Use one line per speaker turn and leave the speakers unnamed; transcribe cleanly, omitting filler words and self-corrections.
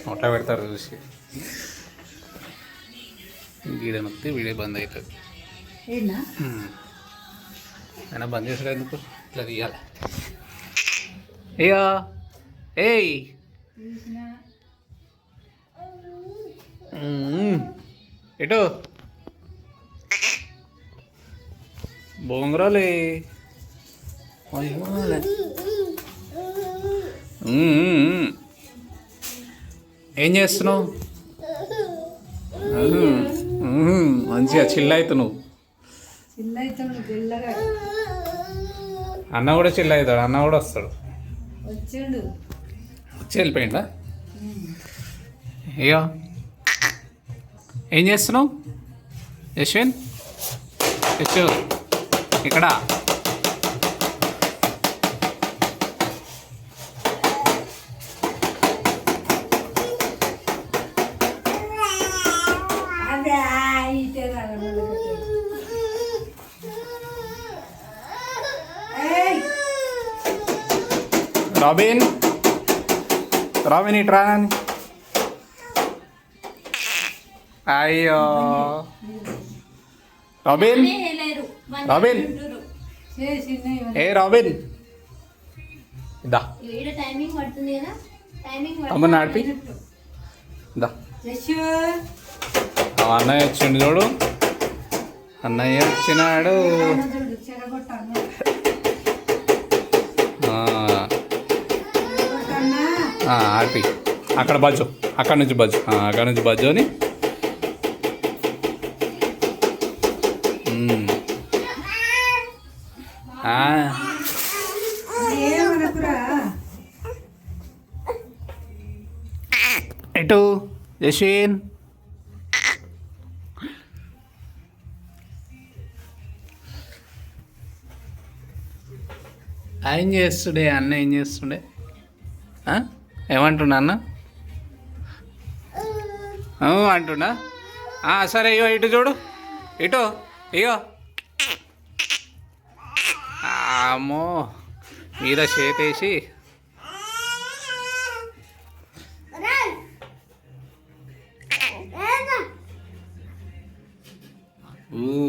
నోట్లో పెడతారు చూసి వీడియో నొక్కితే వీడియో బంద్ అవుతుంది. అయినా బంద్ చేసాడు ఎందుకు? ఇట్లా తీయాలి. అయ్యో ఏయ్ ఎటు బొంగరాలే ఏం చేస్తున్నావు? మంచిగా చిల్ అవుతున్నావు. అన్న కూడా చిల్ అవుతాడు. అన్న కూడా వస్తాడు. వచ్చి వెళ్ళిపోయిందా? అయ్యో ఏం చేస్తున్నావు యశ్విన్? యశు ఇక్కడ రాబిన్ రాబిన్ ఇట్రా. అయ్యో రాబిన్ రాబిన్ ఏ రాబిన్ దా అమ్మ నడిపి దా. అన్నయ్య వచ్చిండు చూడు. అన్నయ్య వచ్చినాడు. ఆడిపి అక్కడ బజ్జు. అక్కడ నుంచి బజ్జు. అక్కడ నుంచి బజ్జు అని ఎటు యశ్విన్ ఏం చేస్తుండే? అన్న ఏం చేస్తుండే? ఏమంటున్నా అన్న? అంటున్నా. సరే ఇగో ఇటు చూడు. ఇటు ఇగో. అమ్మో మీద చేతేసి